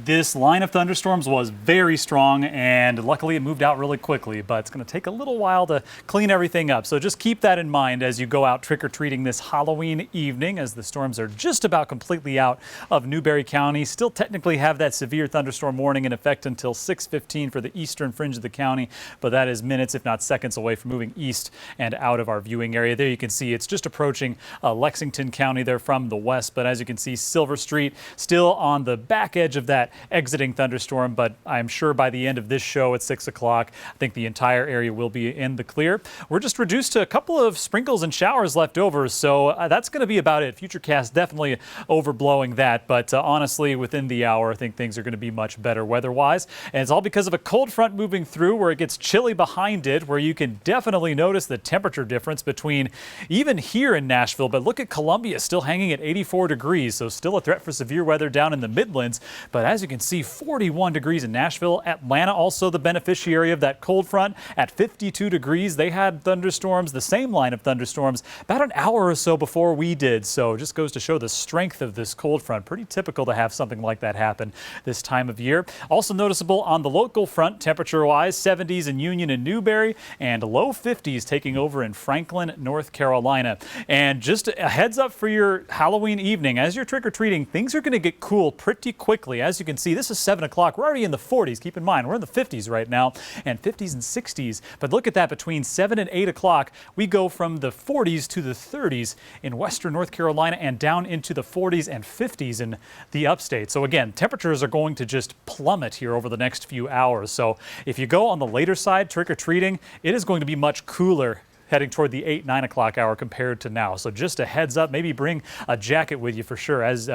This line of thunderstorms was very strong, and luckily it moved out really quickly, but it's going to take a little while to clean everything up. So just keep that in mind as you go out trick-or-treating this Halloween evening, as the storms are just about completely out of Newberry County. Still technically have that severe thunderstorm warning in effect until 6:15 for the eastern fringe of the county, but that is minutes, if not seconds, away from moving east and out of our viewing area. There you can see it's just approaching Lexington County there from the west, but as you can see, Silver Street still on the back edge of that exiting thunderstorm, but I'm sure by the end of this show at 6 o'clock, I think the entire area will be in the clear. We're just reduced to a couple of sprinkles and showers left over, so that's going to be about it. Futurecast definitely overblowing that, but honestly, within the hour, I think things are going to be much better weather-wise, and it's all because of a cold front moving through where it gets chilly behind it, where you can definitely notice the temperature difference between even here in Nashville, but look at Columbia still hanging at 84 degrees, so still a threat for severe weather down in the Midlands, but as you can see, 41 degrees in Nashville. Atlanta also the beneficiary of that cold front at 52 degrees. They had thunderstorms, the same line of thunderstorms, about an hour or so before we did. So it just goes to show the strength of this cold front. Pretty typical to have something like that happen this time of year. Also noticeable on the local front, temperature-wise, 70s in Union and Newberry, and low 50s taking over in Franklin, North Carolina. And just a heads up for your Halloween evening, as you're trick-or-treating, things are going to get cool pretty quickly. As you can see, this is 7 o'clock. We're already in the 40s. Keep in mind, we're in the 50s right now, and 50s and 60s. But look at that, between 7 and 8 o'clock, we go from the 40s to the 30s in western North Carolina and down into the 40s and 50s in the upstate. So again, temperatures are going to just plummet here over the next few hours. So if you go on the later side, trick-or-treating, it is going to be much cooler heading toward the 8-9 o'clock hour compared to now. So just a heads up, maybe bring a jacket with you for sure as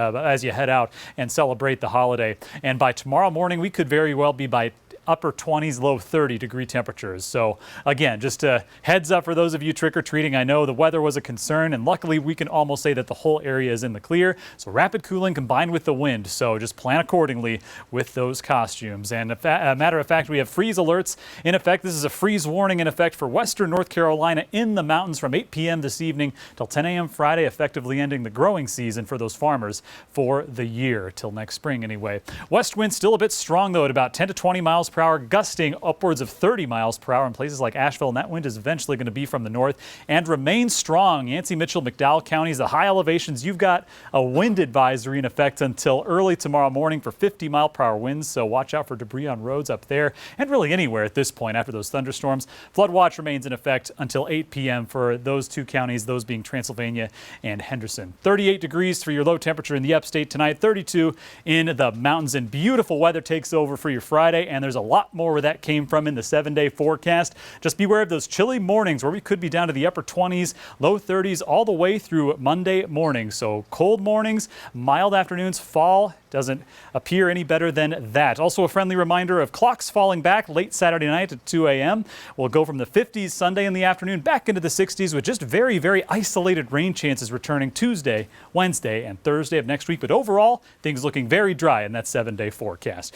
you head out and celebrate the holiday. And by tomorrow morning, we could very well be by upper 20s, low 30 degree temperatures. So again, just a heads up for those of you trick-or-treating. I know the weather was a concern, and luckily we can almost say that the whole area is in the clear. So rapid cooling combined with the wind. So just plan accordingly with those costumes. And a matter of fact, we have freeze alerts in effect. This is a freeze warning in effect for western North Carolina in the mountains from 8 p.m. this evening till 10 a.m. Friday, effectively ending the growing season for those farmers for the year, till next spring anyway. West wind still a bit strong though, at about 10 to 20 miles per hour, gusting upwards of 30 miles per hour in places like Asheville, and that wind is eventually going to be from the north and remain strong. Yancey, Mitchell, McDowell counties, the high elevations, you've got a wind advisory in effect until early tomorrow morning for 50 mile per hour winds, so watch out for debris on roads up there and really anywhere at this point after those thunderstorms. Flood watch remains in effect until 8 p.m. for those two counties, those being Transylvania and Henderson. 38 degrees for your low temperature in the upstate tonight, 32 in the mountains, and beautiful weather takes over for your Friday, and there's a lot more where that came from in the 7-day forecast. Just beware of those chilly mornings where we could be down to the upper 20s, low 30s all the way through Monday morning. So cold mornings, mild afternoons, fall doesn't appear any better than that. Also a friendly reminder of clocks falling back late Saturday night at 2 a.m. We'll go from the 50s Sunday in the afternoon back into the 60s with just very, very isolated rain chances returning Tuesday, Wednesday, and Thursday of next week. But overall, things looking very dry in that 7-day forecast.